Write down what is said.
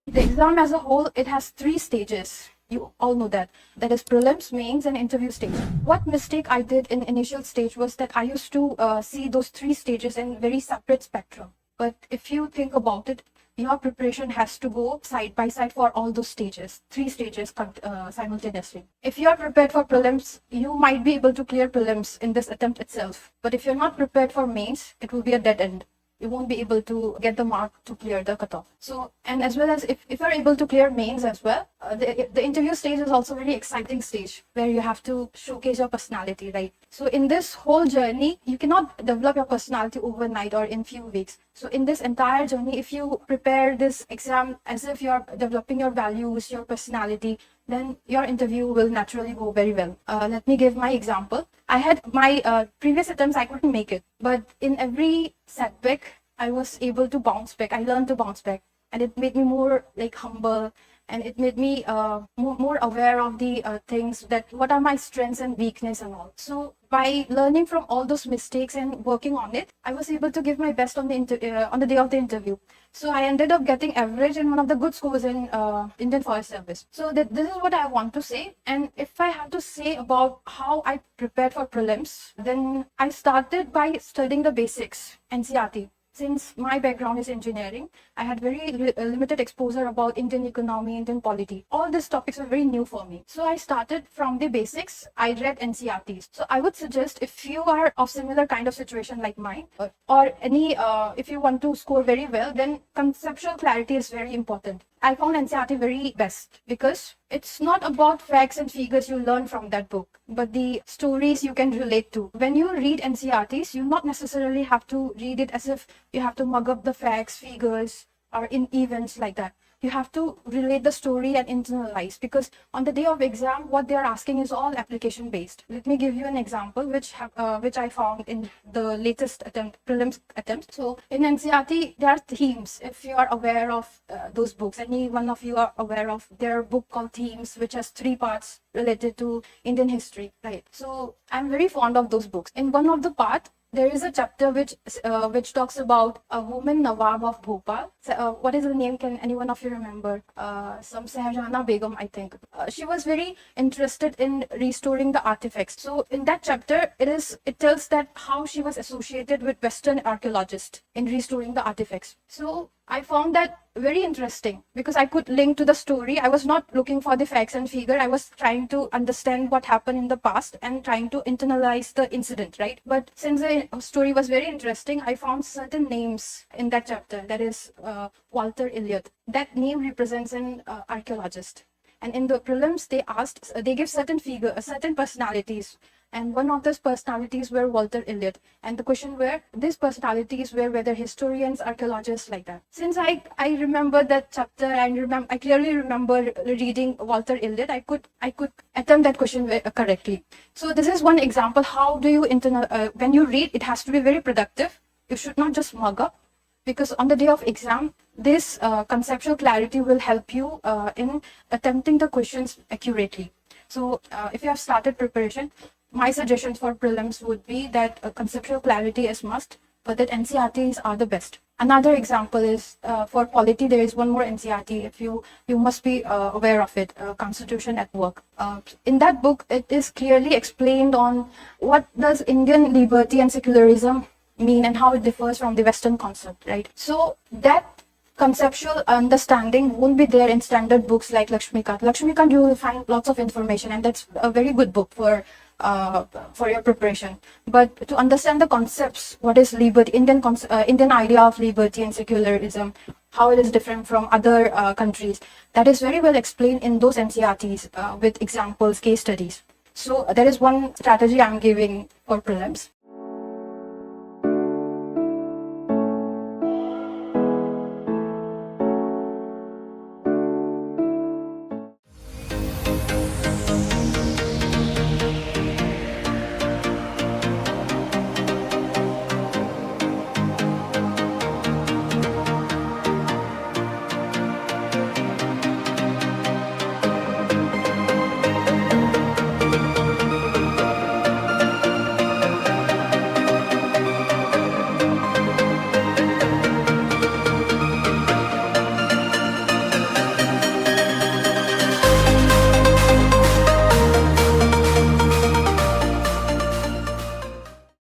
The exam as a whole, it has 3 stages. You all know that. That is prelims, mains, and interview stage. What mistake I did in initial stage was that I used to see those 3 stages in very separate spectrum. But if you think about it, your preparation has to go side by side for all those stages, 3 stages simultaneously. If you are prepared for prelims, you might be able to clear prelims in this attempt itself. But if you're not prepared for mains, it will be a dead end. You won't be able to get the mark to clear the cutoff. So, and as well as if you're able to clear mains as well, the interview stage is also a very exciting stage where you have to showcase your personality, right? So in this whole journey, you cannot develop your personality overnight or in few weeks. So in this entire journey, if you prepare this exam as if you're developing your values, your personality, then your interview will naturally go very well. Let me give my example. I had my previous attempts, I couldn't make it. But in every setback, I was able to bounce back. I learned to bounce back. And it made me more like humble. And it made me more aware of the things that what are my strengths and weakness and all. So by learning from all those mistakes and working on it, I was able to give my best on the day of the interview. So I ended up getting average in one of the good schools in Indian Forest Service. So this is what I want to say. And if I have to say about how I prepared for prelims, then I started by studying the basics, NCERT. Since my background is engineering, I had very limited exposure about Indian economy, Indian polity. All these topics were very new for me. So I started from the basics. I read NCERTs. So I would suggest if you are of similar kind of situation like mine, or any, if you want to score very well, then conceptual clarity is very important. I found NCERT very best because it's not about facts and figures you learn from that book, but the stories you can relate to. When you read NCERTs, you not necessarily have to read it as if you have to mug up the facts, figures, or in events like that. You have to relate the story and internalize, because on the day of exam, what they are asking is all application based. Let me give you an example which I found in the latest prelims attempt. So in NCERT, there are themes. If you are aware of those books, any one of you are aware of their book called Themes, which has 3 parts related to Indian history, right? So I'm very fond of those books. In one of the part, there is a chapter which talks about a woman Nawab of Bhopal. So, what is the name? Can anyone of you remember? Some Shahjahana Begum, I think. She was very interested in restoring the artifacts. So in that chapter, it tells that how she was associated with Western archaeologists in restoring the artifacts. So I found that very interesting because I could link to the story. I was not looking for the facts and figure. I was trying to understand what happened in the past and trying to internalize the incident, right? But since the story was very interesting, I found certain names in that chapter. That is Walter Elliot. That name represents an archaeologist. And in the prelims, they give certain personalities. And one of those personalities were Walter Elliot. And the question were, these personalities were whether historians, archaeologists, like that. Since I remember that chapter, I clearly remember reading Walter Elliot, I could attempt that question correctly. So this is one example. How do you when you read, it has to be very productive. You should not just mug up, because on the day of exam, this conceptual clarity will help you in attempting the questions accurately. So if you have started preparation, my suggestions for prelims would be that conceptual clarity is must, but that NCERTs are the best. Another example is for polity, there is one more NCERT. If you must be aware of it, Constitution at Work. In that book, it is clearly explained on what does Indian liberty and secularism mean and how it differs from the Western concept, right? So that conceptual understanding won't be there in standard books like Lakshmikant. Lakshmikant, you will find lots of information, and that's a very good book for your preparation. But to understand the concepts, what is liberty, Indian idea of liberty and secularism, how it is different from other countries, that is very well explained in those NCERTs with examples, case studies. So that is one strategy I'm giving for prelims.